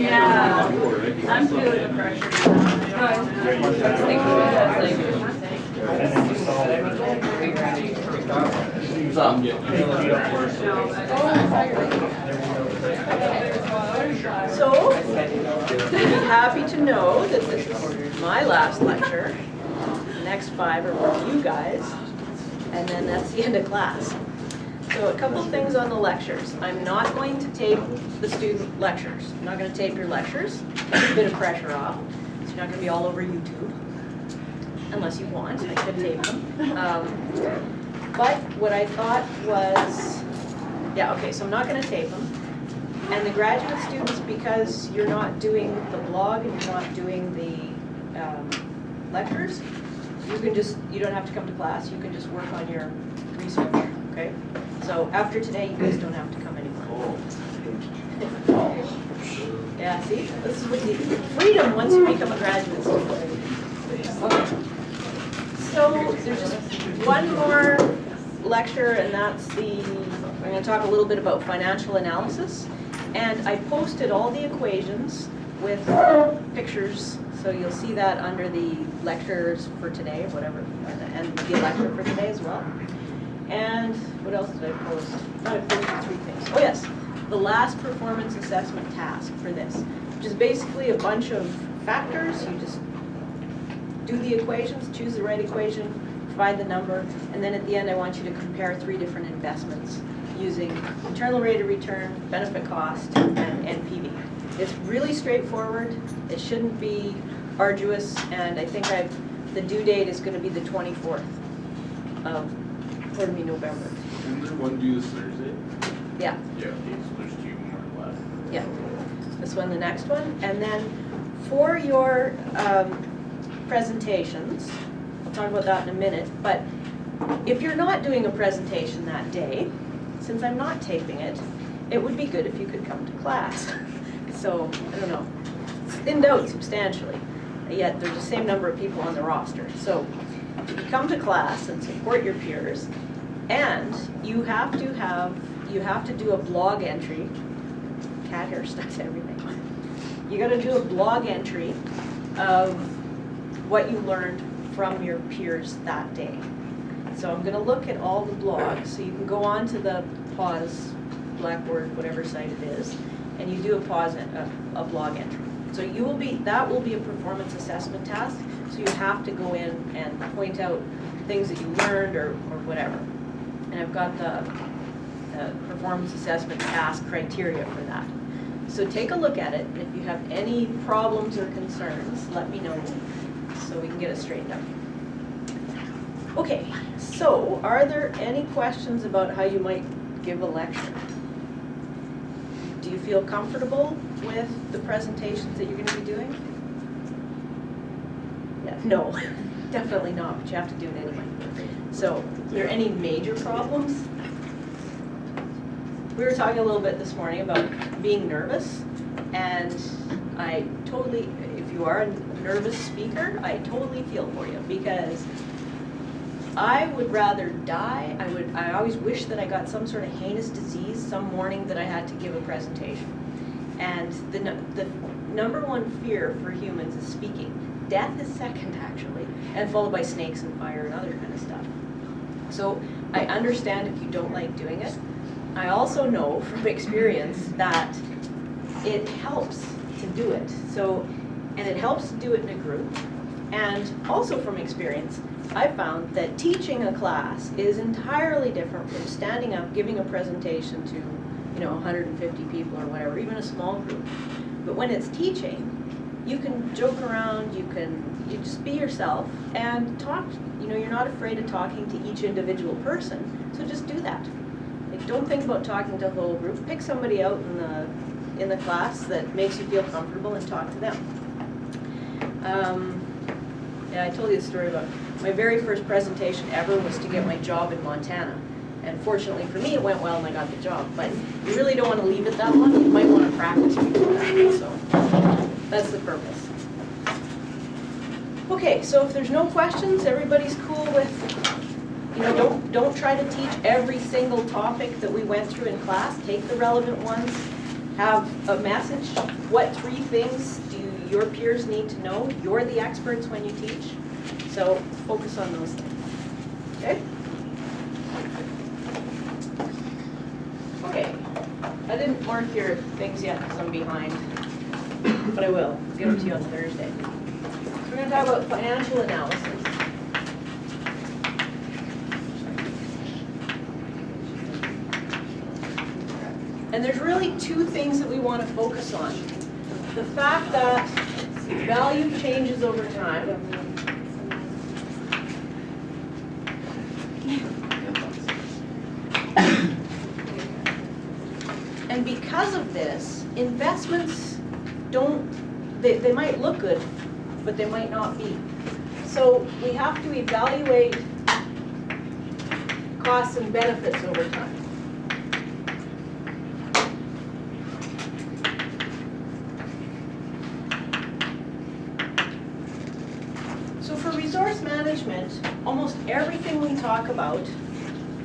Yeah, I'm feeling the pressure. So, happy to know that this is my last lecture. The next 5 are with you guys, and then that's the end of class. So a couple things on the lectures. I'm not going to tape the student lectures. I'm not going to tape your lectures. Take a bit of pressure off. So you're not going to be all over YouTube. Unless you want, I could tape them. But what I thought was, yeah, okay, so I'm not going to tape them. And the graduate students, because you're not doing the blog and you're not doing the lectures, you don't have to come to class. You can just work on your research, okay? So after today, you guys don't have to come anymore. Yeah, see? This is what you get freedom once you become a graduate student. Okay. So there's just one more lecture, and that's I'm going to talk a little bit about financial analysis. And I posted all the equations with pictures, so you'll see that under the lectures for today, or whatever, and the lecture for today as well. And what else did I post? I posted 3 things. Oh yes, the last performance assessment task for this, which is basically a bunch of factors. You just do the equations, choose the right equation, provide the number, and then at the end I want you to compare 3 different investments using internal rate of return, benefit cost, and NPV. It's really straightforward. It shouldn't be arduous, and I think the due date is going to be the 24th of November. Isn't there one due this Thursday? Yeah. Yeah, okay, so there's 2 more left. Yeah. This one, the next one. And then for your presentations, I'll talk about that in a minute, but if you're not doing a presentation that day, since I'm not taping it, it would be good if you could come to class. So, I don't know, it's thinned out substantially, yet there's the same number of people on the roster. So, if you come to class and support your peers, and you have to do a blog entry, cat hair stuck to everything. You got to do a blog entry of what you learned from your peers that day. So I'm going to look at all the blogs, so you can go on to the Pause, Blackboard, whatever site it is, and you do a blog entry. So that will be a performance assessment task, so you have to go in and point out things that you learned or whatever. And I've got the performance assessment task criteria for that. So take a look at it, and if you have any problems or concerns, let me know so we can get it straightened out. Okay, so are there any questions about how you might give a lecture? Do you feel comfortable with the presentations that you're going to be doing? Yeah, no, definitely not, but you have to do it anyway. So, are there any major problems? We were talking a little bit this morning about being nervous, and I totally, if you are a nervous speaker, I totally feel for you, because I would rather die. I always wish that I got some sort of heinous disease some morning that I had to give a presentation. And the number one fear for humans is speaking. Death is second, actually, and followed by snakes and fire and other kind of stuff. So I understand if you don't like doing it. I also know from experience that it helps to do it. So, and it helps to do it in a group. And also from experience, I found that teaching a class is entirely different from standing up, giving a presentation to, 150 people or whatever, even a small group. But when it's teaching, you can joke around, you just be yourself and talk. You're not afraid of talking to each individual person, so just do that. Like, don't think about talking to the whole group. Pick somebody out in the class that makes you feel comfortable and talk to them. Yeah, I told you the story about my very first presentation ever was to get my job in Montana. And fortunately for me, it went well and I got the job. But you really don't want to leave it that long. You might want to practice before that. So that's the purpose. Okay, so if there's no questions, everybody's cool with You know, don't try to teach every single topic that we went through in class. Take the relevant ones, have a message. What 3 things do your peers need to know? You're the experts when you teach, so focus on those things, okay? Okay, I didn't mark your things yet because I'm behind, but I will. I'll get them to you on Thursday. So we're going to talk about financial analysis. And there's really 2 things that we want to focus on. The fact that value changes over time. And because of this, investments they might look good, but they might not be. So we have to evaluate costs and benefits over time. So for resource management, almost everything we talk about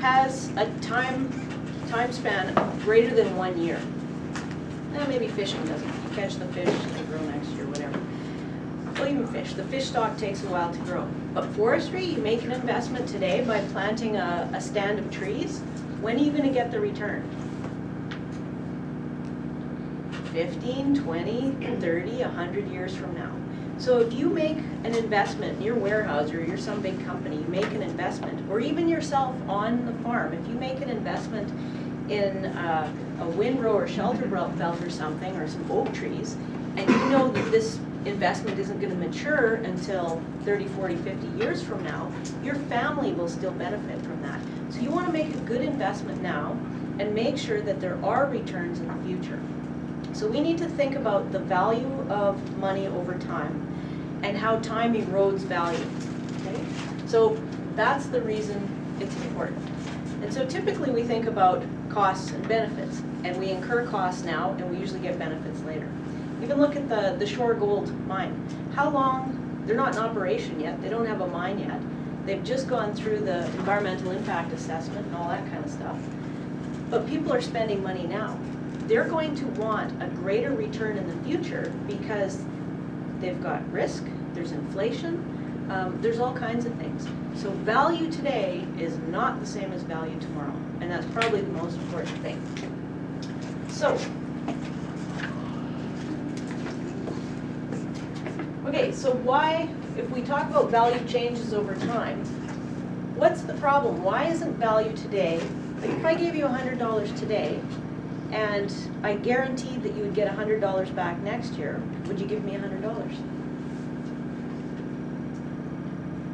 has a time span of greater than 1 year. Maybe fishing doesn't. You catch the fish, they grow next year, whatever. Well, even fish. The fish stock takes a while to grow. But forestry, you make an investment today by planting a stand of trees. When are you going to get the return? 15, 20, 30, 100 years from now. So if you make an investment in your warehouse or you're some big company, you make an investment, or even yourself on the farm, if you make an investment in a windrow or shelter belt or something, or some oak trees, and you know that this investment isn't going to mature until 30, 40, 50 years from now, your family will still benefit from that. So you want to make a good investment now and make sure that there are returns in the future. So we need to think about the value of money over time and how time erodes value. Okay? So that's the reason it's important. And so typically we think about costs and benefits, and we incur costs now and we usually get benefits later. Even look at the Shore Gold mine. How long, they're not in operation yet, they don't have a mine yet. They've just gone through the environmental impact assessment and all that kind of stuff. But people are spending money now. They're going to want a greater return in the future because they've got risk, there's inflation, there's all kinds of things. So value today is not the same as value tomorrow, and that's probably the most important thing. So, okay, so why, if we talk about value changes over time, what's the problem? Why isn't value today, like if I gave you $100 today, and I guaranteed that you would get $100 back next year, would you give me $100?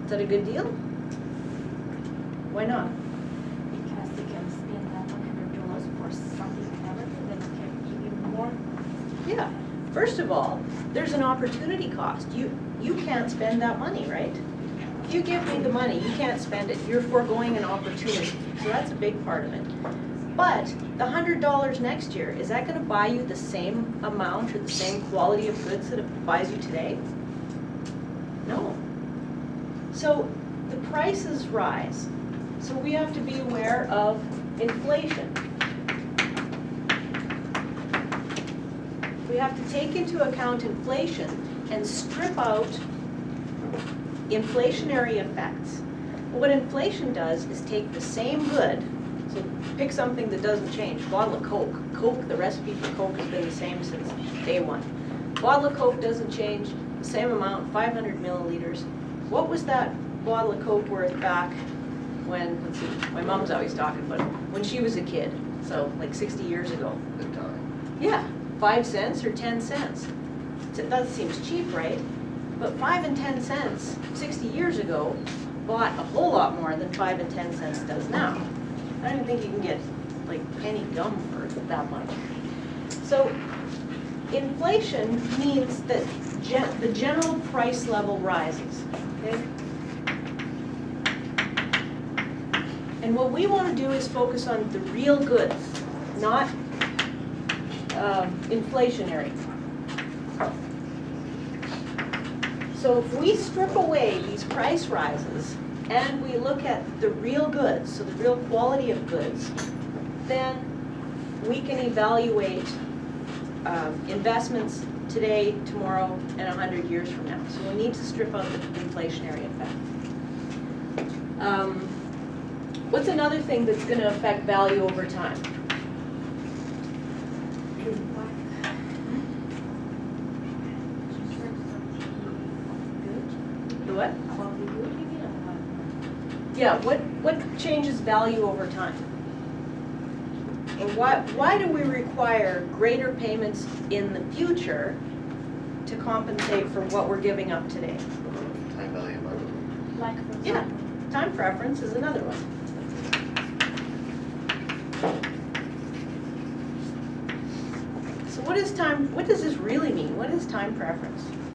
Is that a good deal? Why not? Because they can spend that $100 for something better, then they can give you more. Yeah. First of all, there's an opportunity cost. You can't spend that money, right? If you give me the money, you can't spend it. You're foregoing an opportunity. So that's a big part of it. But the $100 next year, is that going to buy you the same amount or the same quality of goods that it buys you today? No. So the prices rise. So we have to be aware of inflation. We have to take into account inflation and strip out inflationary effects. What inflation does is take the same good. So pick something that doesn't change. Bottle of Coke. Coke, the recipe for Coke has been the same since day one. Bottle of Coke doesn't change, the same amount, 500 milliliters. What was that bottle of Coke worth back when, let's see, my mom's always talking about it, when she was a kid, so like 60 years ago. Good time. Yeah, 5 cents or 10 cents. That seems cheap, right? But 5 and 10 cents 60 years ago bought a whole lot more than 5 and 10 cents does now. I don't even think you can get like penny gum for that much. So inflation means that the general price level rises, okay? And what we want to do is focus on the real goods, not inflationary. So if we strip away these price rises, and we look at the real goods, so the real quality of goods, then we can evaluate investments today, tomorrow, and 100 years from now. So we need to strip out the inflationary effect. What's another thing that's going to affect value over time? The what? Yeah, what changes value over time? Or why do we require greater payments in the future to compensate for what we're giving up today? Time value of money. Like for Yeah, example, time preference is another one. So what does this really mean? What is time preference?